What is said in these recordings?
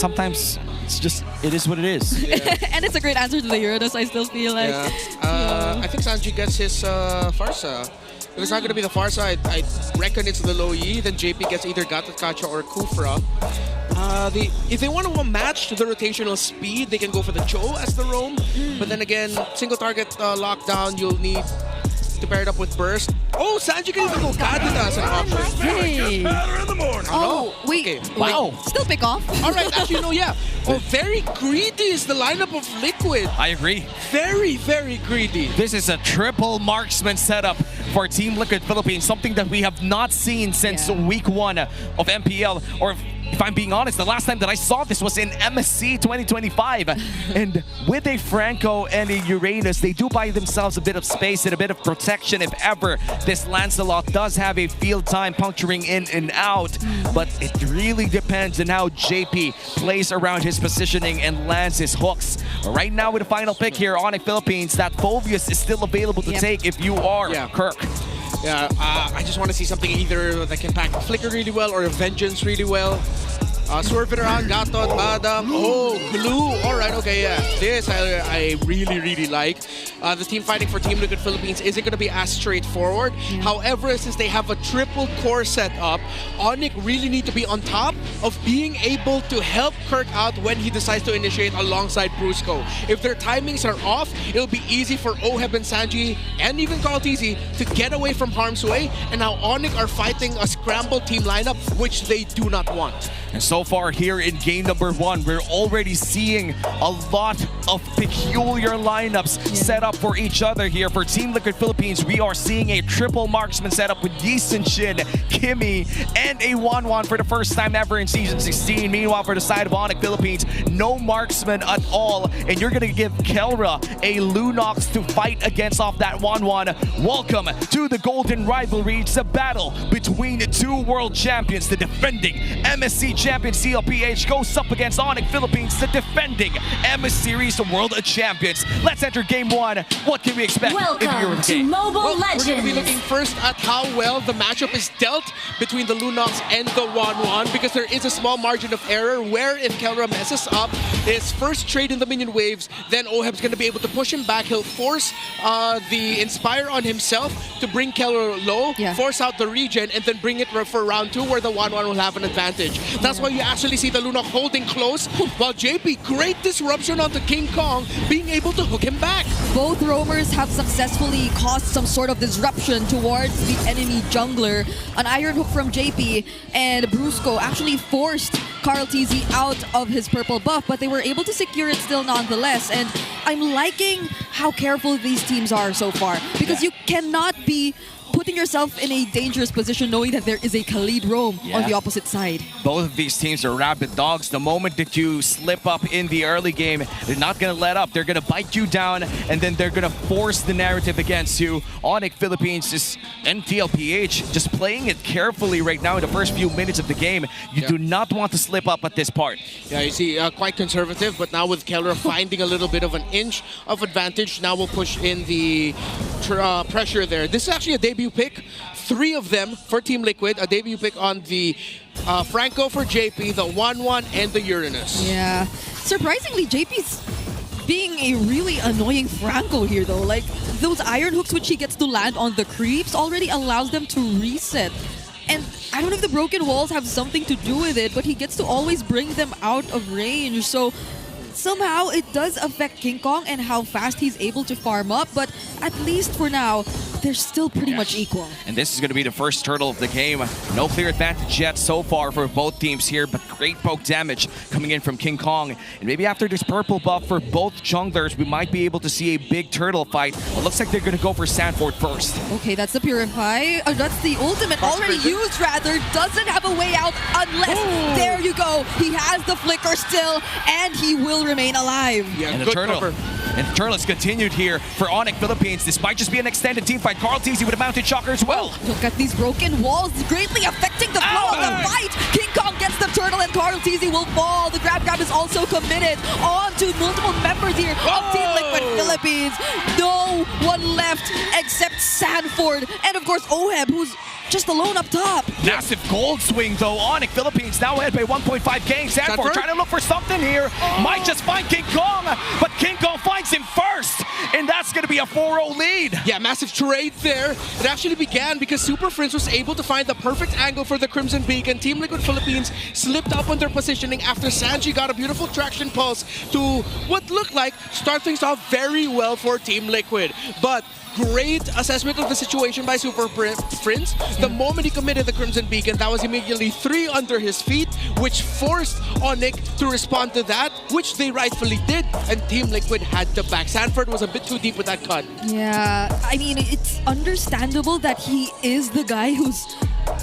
sometimes it's just, it is what it is. Yeah. And it's a great answer to the Uranus, I still feel like. Yeah. I think Sanji gets his Farsa. If it's not going to be the Farsa, I reckon it's the low E. Then JP gets either Gatakacha or Kufra. If they want to match the rotational speed, they can go for the Cho as the roam. But then again, single target lockdown, you'll need to pair it up with Burst. Oh, Sanji can even go Kadita as an option. Hey. Oh, wait. Okay. Wow. Still pick off. All right, actually, no, yeah. Oh, very greedy is the lineup of Liquid. I agree. Very, very greedy. This is a triple marksman setup for Team Liquid Philippines, something that we have not seen since week 1 of MPL, or if I'm being honest, the last time that I saw this was in MSC 2025. And with a Franco and a Uranus, they do buy themselves a bit of space and a bit of protection if ever this Lancelot does have a field time puncturing in and out. But it really depends on how JP plays around his positioning and lands his hooks. Right now with the final pick here, Onic Philippines, that Phobius is still available to take if you are Kirk. Yeah, I just want to see something either that can pack Flicker really well or Vengeance really well. Swerve it around, Gatot, Madam. Oh, Glue. All right, okay, yeah. This I really, really like. The team fighting for Team Liquid Philippines isn't going to be as straightforward. However, since they have a triple core set up, Onic really need to be on top of being able to help Kirk out when he decides to initiate alongside Brusco. If their timings are off, it'll be easy for Oheb and Sanji and even Tlph to get away from harm's way. And now Onic are fighting a scrambled team lineup, which they do not want. And so far here in game number 1, we're already seeing a lot of peculiar lineups set up for each other here. For Team Liquid Philippines, we are seeing a triple marksman setup with Decent Shin, Kimmy, and a Wanwan for the first time ever in Season 16. Meanwhile, for the side of Onic Philippines, no marksman at all. And you're going to give Kelra a Lunox to fight against off that Wanwan. Welcome to the Golden Rivalry. It's a battle between the two world champions, the defending MSC champion Tlph goes up against Onic Philippines, the defending MS Series World Champions. Let's enter game 1. What can we expect Welcome in your to game? Mobile Legends. We're going to be looking first at how well the matchup is dealt between the Lunox and the Wanwan, because there is a small margin of error where if Kelra messes up his first trade in the minion waves, then Oheb's going to be able to push him back. He'll force the Inspire on himself to bring Kelra low, force out the regen, and then bring it for round 2 where the Wanwan will have an advantage. That's why you actually see the Lunox holding close, while JP, great disruption onto King Kong, being able to hook him back. Both roamers have successfully caused some sort of disruption towards the enemy jungler. An Iron Hook from JP and Brusco actually forced Tlph out of his purple buff, but they were able to secure it still nonetheless. And I'm liking how careful these teams are so far, because you cannot be putting yourself in a dangerous position knowing that there is a Khalid roam on the opposite side. Both of these teams are rabid dogs. The moment that you slip up in the early game, they're not going to let up. They're going to bite you down, and then they're going to force the narrative against you. Onic Philippines and Tlph just playing it carefully right now in the first few minutes of the game. You do not want to slip up at this part. Yeah, you see, quite conservative, but now with Kelra finding a little bit of an inch of advantage, now we'll push in the pressure there. This is actually a debut pick. 3 of them for Team Liquid. A debut pick on the Franco for JP, the Wanwan, and the Uranus. Yeah. Surprisingly, JP's being a really annoying Franco here, though. Like, those Iron Hooks which he gets to land on the creeps already allows them to reset. And I don't know if the broken walls have something to do with it, but he gets to always bring them out of range. So somehow it does affect King Kong and how fast he's able to farm up, but at least for now, they're still pretty much equal. And this is going to be the first turtle of the game. No clear advantage yet so far for both teams here, but great poke damage coming in from King Kong. And maybe after this purple buff for both junglers, we might be able to see a big turtle fight. It looks like they're going to go for Sanford first. Okay, that's the Purify. That's the ultimate already used, rather. Doesn't have a way out unless, there you go. He has the flicker still, and he will remain alive. Yeah, and the turtle. And the turtle has continued here for Onic Philippines. This might just be an extended team fight. Tlph with a mounted shocker as well. Look at these broken walls, greatly affecting the flow of the fight. King Kong gets the turtle and Tlph will fall. The grab is also committed on to multiple members here of Team Liquid Philippines. No one left except Sanford. And of course, Oheb, who's just alone up top. Massive gold swing though. Onic Philippines now ahead by 1.5 games. Sanford trying to look for something here. Might just find King Kong, but King Kong finds him first. And that's going to be a 4-0 lead. Yeah, massive trade there. It actually began because Super Prince was able to find the perfect angle for the Crimson Beacon. Team Liquid Philippines slipped up on their positioning after Sanji got a beautiful traction pulse to what looked like start things off very well for Team Liquid. But great assessment of the situation by Super Prince. The moment he committed the Crimson Beacon, that was immediately 3 under his feet, which forced Onic to respond to that, which they rightfully did, and Team Liquid had the back. Sanford was a bit too deep with that cut. Yeah, I mean, it's understandable that he is the guy who's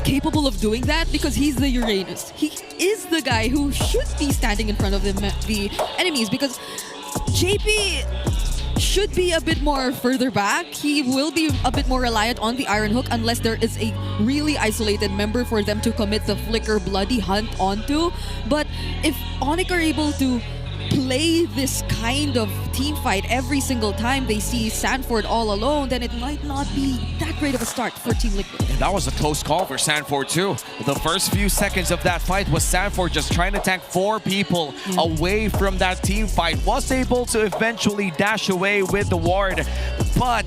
capable of doing that because he's the Uranus. He is the guy who should be standing in front of the enemies because JP should be a bit more further back. He will be a bit more reliant on the Iron Hook unless there is a really isolated member for them to commit the Flicker Bloody Hunt onto. But if Onic are able to play this kind of team fight every single time they see Sanford all alone, then it might not be that great of a start for Team Liquid. And that was a close call for Sanford too. The first few seconds of that fight was Sanford just trying to tank 4 people away from that team fight. Was able to eventually dash away with the ward, but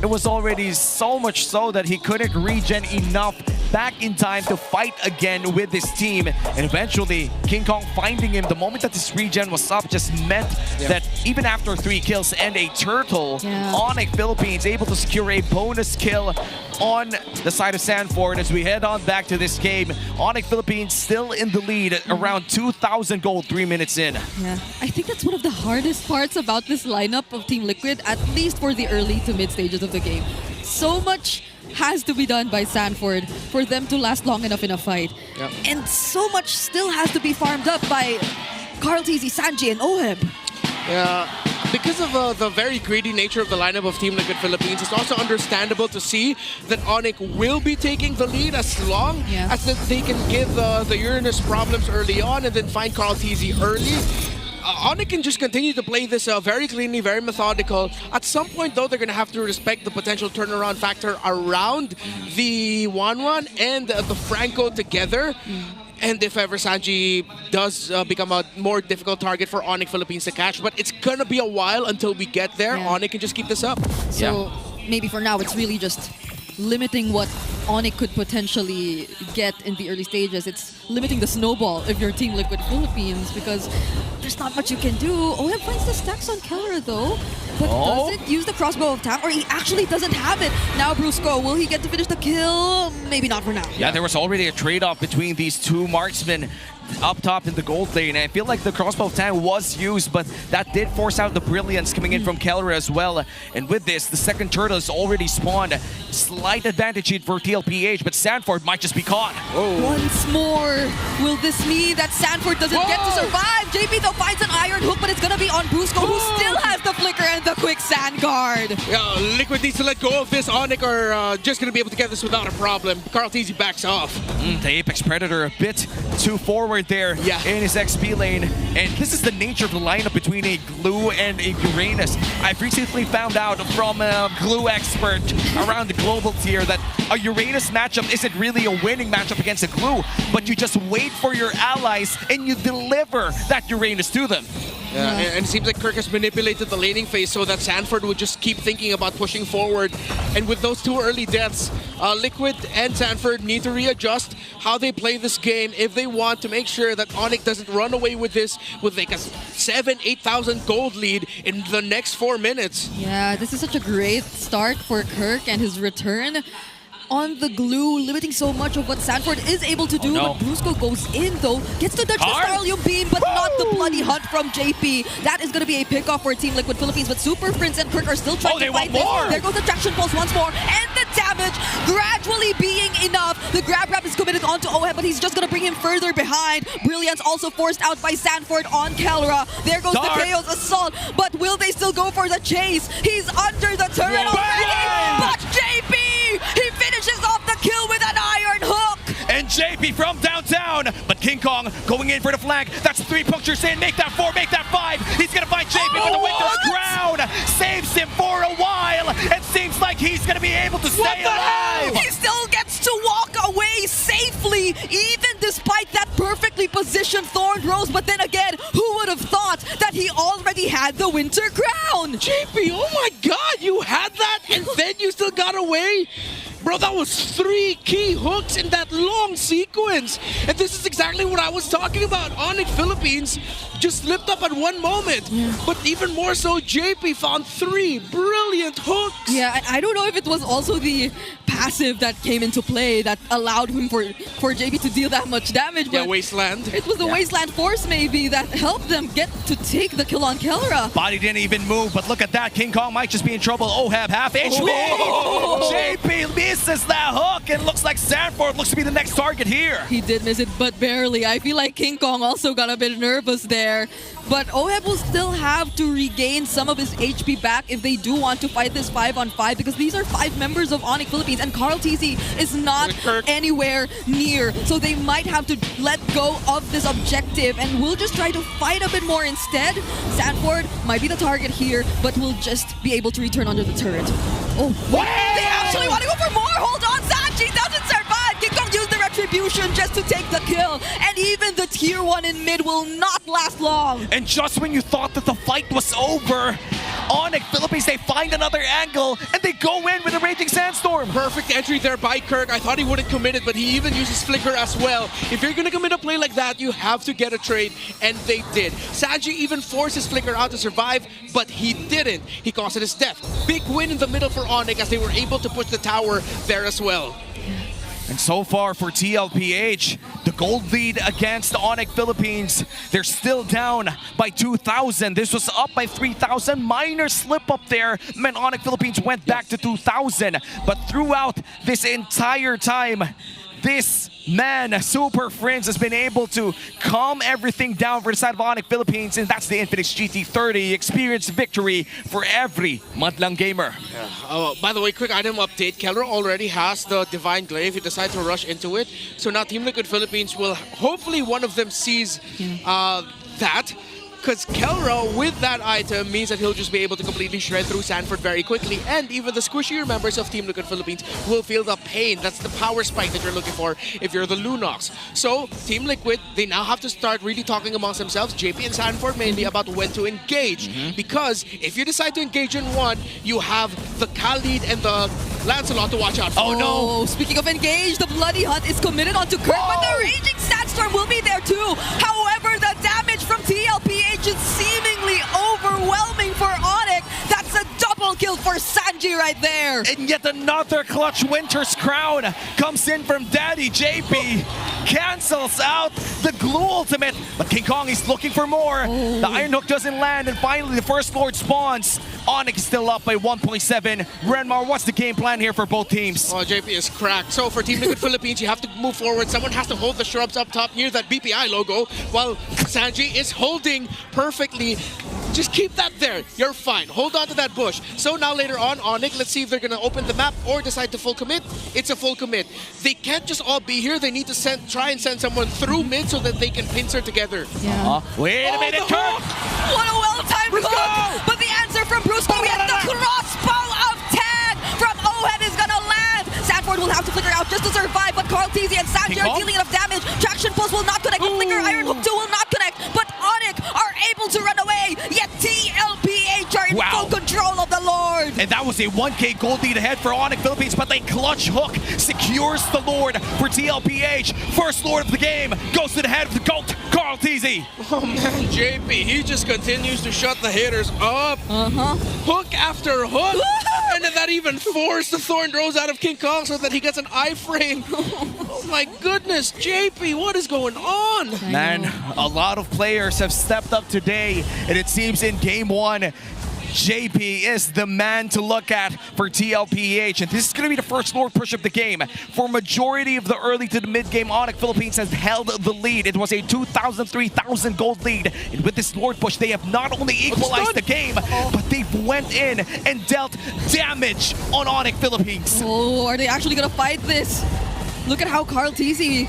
it was already so much so that he couldn't regen enough back in time to fight again with his team. And eventually, King Kong finding him the moment that this regen was up just meant that even after 3 kills and a turtle, Onic Philippines able to secure a bonus kill on the side of Sanford. As we head on back to this game, Onic Philippines still in the lead at around 2,000 gold 3 minutes in. Yeah, I think that's one of the hardest parts about this lineup of Team Liquid, at least for the early to mid stages of the game. So much has to be done by Sanford for them to last long enough in a fight. And so much still has to be farmed up by Tlph, Sanji, and Oheb. Yeah, because of the very greedy nature of the lineup of Team Liquid Philippines, it's also understandable to see that Onic will be taking the lead as long as that they can give the Uranus problems early on and then find Tlph early. Onic can just continue to play this very cleanly, very methodical. At some point, though, they're going to have to respect the potential turnaround factor around the 1-1 and the Franco together. And if ever Sanji does become a more difficult target for Onic Philippines to catch, but it's going to be a while until we get there. Onic can just keep this up. So maybe for now, it's really just limiting what Onic could potentially get in the early stages. It's limiting the snowball if you're Team Liquid Philippines because there's not much you can do. Oheb finds the stacks on Keller though, but doesn't use the crossbow of time, or he actually doesn't have it. Now Brusco, will he get to finish the kill? Maybe not for now. Yeah, there was already a trade-off between these 2 marksmen up top in the gold lane. And I feel like the crossbow of time was used, but that did force out the brilliance coming in from Keller as well. And with this, the second turtle is already spawned. Slight advantage here for Tlph, but Sanford might just be caught. Once more, will this mean that Sanford doesn't get to survive? JP though finds an Iron Hook, but it's gonna be on Brusco, who still has the flicker and the quick sand guard. Yeah, Liquid needs to let go of this. Onic are just gonna be able to get this without a problem. Tlph backs off. The Apex Predator a bit too forward there in his XP lane. And this is the nature of the lineup between a Glue and a Uranus. I've recently found out from a Glue expert around the global tier that a Uranus matchup isn't really a winning matchup against a Glue, but you just wait for your allies and you deliver that Uranus to them. And it seems like Kirk has manipulated the laning phase so that Sanford would just keep thinking about pushing forward. And with those 2 early deaths, Liquid and Sanford need to readjust how they play this game if they want to make sure that Onic doesn't run away with this with like a 7,000-8,000 gold lead in the next 4 minutes. Yeah, this is such a great start for Kirk and his return on the Glue, limiting so much of what Sanford is able to do. But Brusco goes in though, gets to dodge the Starlium Beam, but not the Bloody Hunt from JP. That is going to be a pickoff for Team Liquid Philippines, but Super Prince and Kirk are still trying to fight this. There goes the Traction Pulse once more, and the damage gradually being enough. The grab wrap is committed onto Oheb, but he's just going to bring him further behind. Brilliance also forced out by Sanford on Kelra. There goes the Chaos Assault, but will they still go for the chase? He's under the turret already, but JP, he finishes off the kill with an Iron Hook! And JP from downtown, but King Kong going in for the flank. That's 3 punctures in, make that 4, make that 5. He's gonna find JP with the Winter's Crown. Saves him for a while. It seems like he's gonna be able to stay alive. He still gets to wall even despite that perfectly positioned Thorned Rose. But then again, who would have thought that he already had the Winter Crown? JP, oh my god, you had that and then you still got away? Bro, that was 3 key hooks in that long sequence. And this is exactly what I was talking about. Onic Philippines just slipped up at one moment. But even more so, JP found 3 brilliant hooks. Yeah, I don't know if it was also the passive that came into play that allowed him for JP to deal that much damage. Yeah, But Wasteland. it was the Wasteland Force maybe that helped them get to take the kill on Kelra. Body didn't even move, but look at that. King Kong might just be in trouble. Ohab half HP. Oh. JP misses that hook, and looks like Sanford looks to be the next target here. He did miss it, but barely. I feel like King Kong also got a bit nervous there. But Oheb will still have to regain some of his HP back if they do want to fight this 5-on-5, because these are 5 members of Onic Philippines, and Carl TZ is not anywhere near. So they might have to let go of this objective, and we'll just try to fight a bit more instead. Sanford might be the target here, but will just be able to return under the turret. Oh, wait, they actually want to go for more! Hold on, Sanji doesn't survive! King Kong used the Retribution just to take the kill, and even the tier 1 in mid will not last long. And just when you thought that the fight was over, Onic Philippines, they find another angle, and they go in with a Raging Sandstorm. Perfect entry there by Kirk. I thought he wouldn't commit it, but he even uses Flicker as well. If you're going to commit a play like that, you have to get a trade, and they did. Sanji even forced his Flicker out to survive, but he didn't. He caused his death. Big win in the middle for Onic as they were able to push the tower there as well. And so far for Tlph, the gold lead against Onic Philippines, they're still down by 2,000. This was up by 3,000. Minor slip up there meant Onic Philippines went back to 2,000. But throughout this entire time, this man, Super Friends, has been able to calm everything down for the side of Onic Philippines, and that's the Infinix GT30 experience victory for every Madlang gamer. By the way, quick item update. Kelra already has the Divine Glaive. He decided to rush into it. So now Team Liquid Philippines will, hopefully one of them sees that. Because Kelra, with that item, means that he'll just be able to completely shred through Sanford very quickly. And even the squishier members of Team Liquid Philippines will feel the pain. That's the power spike that you're looking for if you're the Lunox. So, Team Liquid, they now have to start really talking amongst themselves, JP and Sanford mainly, about when to engage. Because if you decide to engage in one, you have the Khalid and the Lancelot to watch out for. Oh no! Speaking of engage, the Bloody Hunt is committed onto Kirk, but the Raging Sandstorm will be there too. However, the damage from Tlph is seemingly overwhelming for Onic. That's a double kill for Sanji right there. And yet another clutch Winter's Crown comes in from Daddy JP. Cancels out the glue ultimate, but King Kong is looking for more. The Iron Hook doesn't land, and finally the First Lord spawns. Onic is still up by 1.7. Renmar, what's the game plan here for both teams? Oh, JP is cracked. So for Team Liquid Philippines, you have to move forward. Someone has to hold the shrubs up top near that BPI logo, while Sanji is holding perfectly. Just keep that there. You're fine. Hold on to that bush. So now later on, Onic, let's see if they're going to open the map or decide to full commit. It's a full commit. They can't just all be here. They need to try and send someone through mid so that they can pincer together. Yeah. Wait a minute, Kirk! What a well-timed hook! But the answer from Brusco, we have the crossbow of tag from Oheb is gonna land. Sanford will have to flicker out just to survive, but Carl TZ and Sanji are dealing enough damage. Traction pulse will not connect, but Flicker Iron Hook 2 will not connect. But Onic are able to run away, yet Tlph are in full control of the Lord. And that was a 1K gold lead ahead for Onic Philippines, but a clutch hook secures the Lord for Tlph. First Lord of the game goes to the head of the GOAT, Carl TZ. Oh man, JP, he just continues to shut the haters up. Hook after hook. And then that even forced the Thorn Rose out of King Kong so that he gets an iframe. Oh my goodness, JP, what is going on? Man, a lot of players have stepped up today, and it seems in game one, JP is the man to look at for Tlph, and this is going to be the first Lord push of the game. For majority of the early to the mid game, Onic Philippines has held the lead. It was a 2,000, 3,000 gold lead, and with this Lord push, they have not only equalized the game, but they've went in and dealt damage on Onic Philippines. Oh, are they actually going to fight this? Look at how Carl TZ,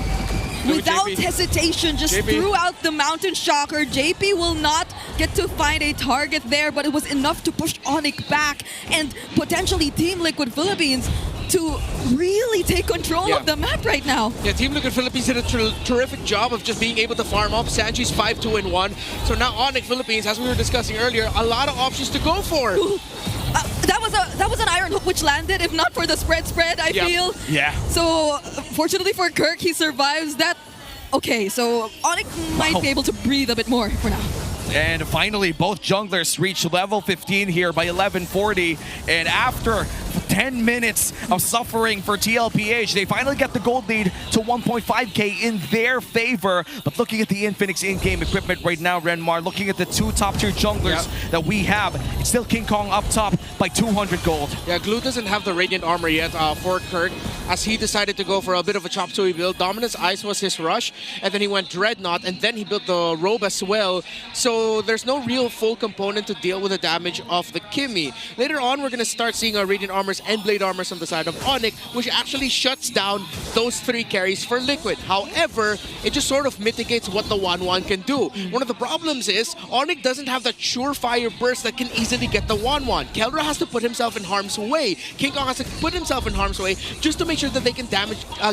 without hesitation, just threw out the Mountain Shocker. JP will not get to find a target there, but it was enough to push Onic back, and potentially Team Liquid Philippines to really take control of the map right now. Yeah, Team Liquid Philippines did a terrific job of just being able to farm up. Sanji's 5-2-1. So now Onic Philippines, as we were discussing earlier, a lot of options to go for. That was an iron hook which landed, if not for the spread, I feel. Yeah. So, fortunately for Kirk, he survives that. Okay, so Onic might be able to breathe a bit more for now. And finally, both junglers reach level 15 here by 11:40. And after 10 minutes of suffering for Tlph, they finally get the gold lead to 1.5k in their favor. But looking at the Infinix in-game equipment right now, Renmar, looking at the two top-tier junglers that we have, it's still King Kong up top by 200 gold. Yeah, Glue doesn't have the Radiant Armor yet for Kirk, as he decided to go for a bit of a chop suey build. Dominance Ice was his rush, and then he went Dreadnought, and then he built the Robe as well. So there's no real full component to deal with the damage of the Kimmy. Later on, we're going to start seeing Radiant Armors and Blade Armors on the side of Onic, which actually shuts down those 3 carries for Liquid. However, it just sort of mitigates what the 1-1 can do. One of the problems is Onic doesn't have that surefire burst that can easily get the 1-1. Kelra has to put himself in harm's way. King Kong has to put himself in harm's way just to make sure that they can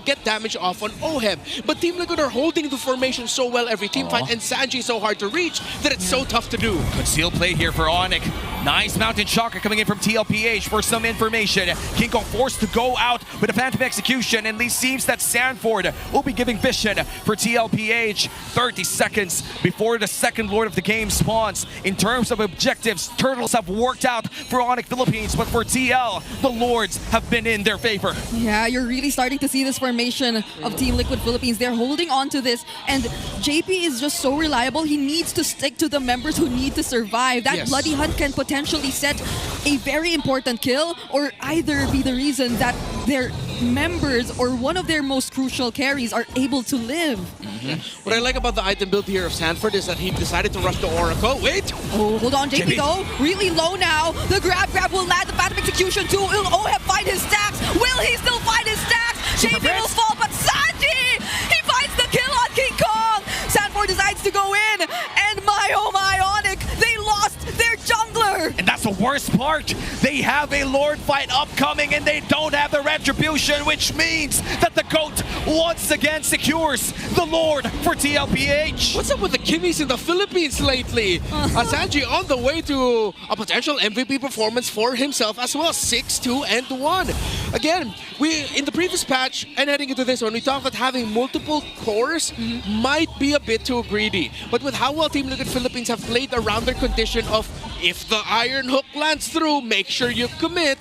get damage off on Oheb. But Team Liquid are holding the formation so well every team fight, and Sanji is so hard to reach that it's so tough to do. Good seal play here for Onic. Nice Mountain Shocker coming in from Tlph for some information. King Kong forced to go out with a Phantom Execution, and it seems that Sanford will be giving vision for Tlph 30 seconds before the second Lord of the game spawns. In terms of objectives, Turtles have worked out for Onic Philippines, but for TL, the Lords have been in their favor. Yeah, you're really starting to see this formation of Team Liquid Philippines. They're holding on to this, and JP is just so reliable. He needs to stick to the members who need to survive. That Bloody Hunt can potentially set a very important kill, or either be the reason that their members or one of their most crucial carries are able to live. What I like about the item build here of Sanford is that he decided to rush the Oracle. Wait! Oh, hold on, JP though. Really low now. The grab will land. The Phantom Execution too. Will Oheb find his stacks? Will he still find his stacks? JP will fall, but Sanji! He finds the kill on King Kong! Sanford decides to go in, and my oh my Onic, they lost their jungler! And that's the worst part. They have a Lord fight upcoming, and they don't have the Retribution, which means that the GOAT once again secures the Lord for Tlph. What's up with the Kimmies in the Philippines lately? Sanji on the way to a potential MVP performance for himself as well. 6-2-1. Again, we in the previous patch and heading into this one, we talked that having multiple cores might be a bit too greedy. But with how well Team Liquid Philippines have played around their condition of if the Iron Hook lands through, make sure you commit,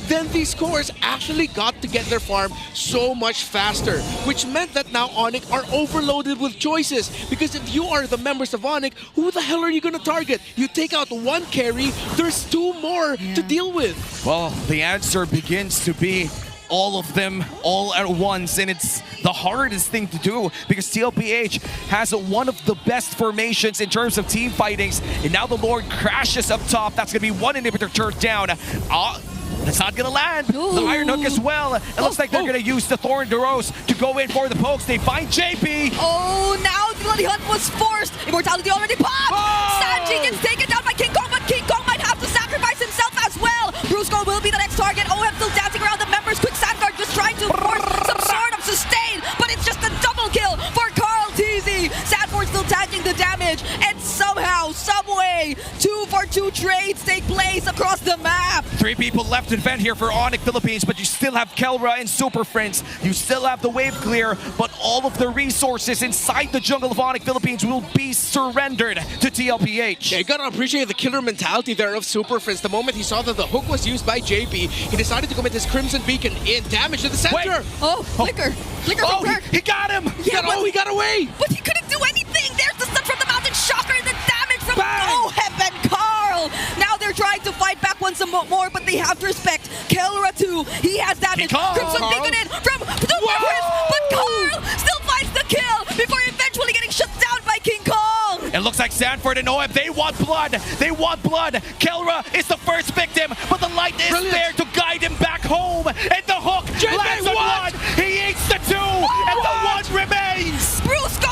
then these cores actually got to get their farm so much faster, which meant that now Onic are overloaded with choices. Because if you are the members of Onic, who the hell are you going to target? You take out one carry, there's 2 more to deal with. Well, the answer begins to be all of them all at once, and it's the hardest thing to do because Tlph has one of the best formations in terms of team fightings, and now the Lord crashes up top. That's going to be one inhibitor turned down. It's not going to land. Ooh. The Iron Hook as well. It looks like they're going to use the Thorn Rose to go in for the pokes. They find JP. Oh, now the Bloody Hunt was forced. Immortality already popped. Sanji gets taken down by King Kong, but King Kong might have to sacrifice himself as well. Brusco will be the next target. Oheb still dancing around the members. Quick Sandguard just trying to force some sort of sustain, but it's just a double kill for Carl TZ. Sanford still tagging the damage, and somehow, someway, 2-for-2 trades take place across the map. 3 people left to defend here for Onic Philippines, but you still have Kelra and Super Friends. You still have the wave clear, but all of the resources inside the jungle of Onic Philippines will be surrendered to Tlph. Yeah, you gotta appreciate the killer mentality there of Super Friends. The moment he saw that the hook was used by JP, he decided to commit his Crimson Beacon in damage to the center. Wait. Oh, Flicker. Flicker from Kirk. He got him! He got away! But he couldn't do anything. There's the stun from the Mountain Shocker and the damage from Oheb and Carl. Now they're trying to fight back once more, but they have to respect Kelra too. He has damage. Crimson Beacon in from the Prince, but Carl still finds the kill before eventually getting shut down by King Kong. It looks like Sanford and Oheb, they want blood. They want blood. Kelra is the first victim, but the light is there to guide him back home. And the hook lands on blood. He eats the 2, and the 1 remains. Brusco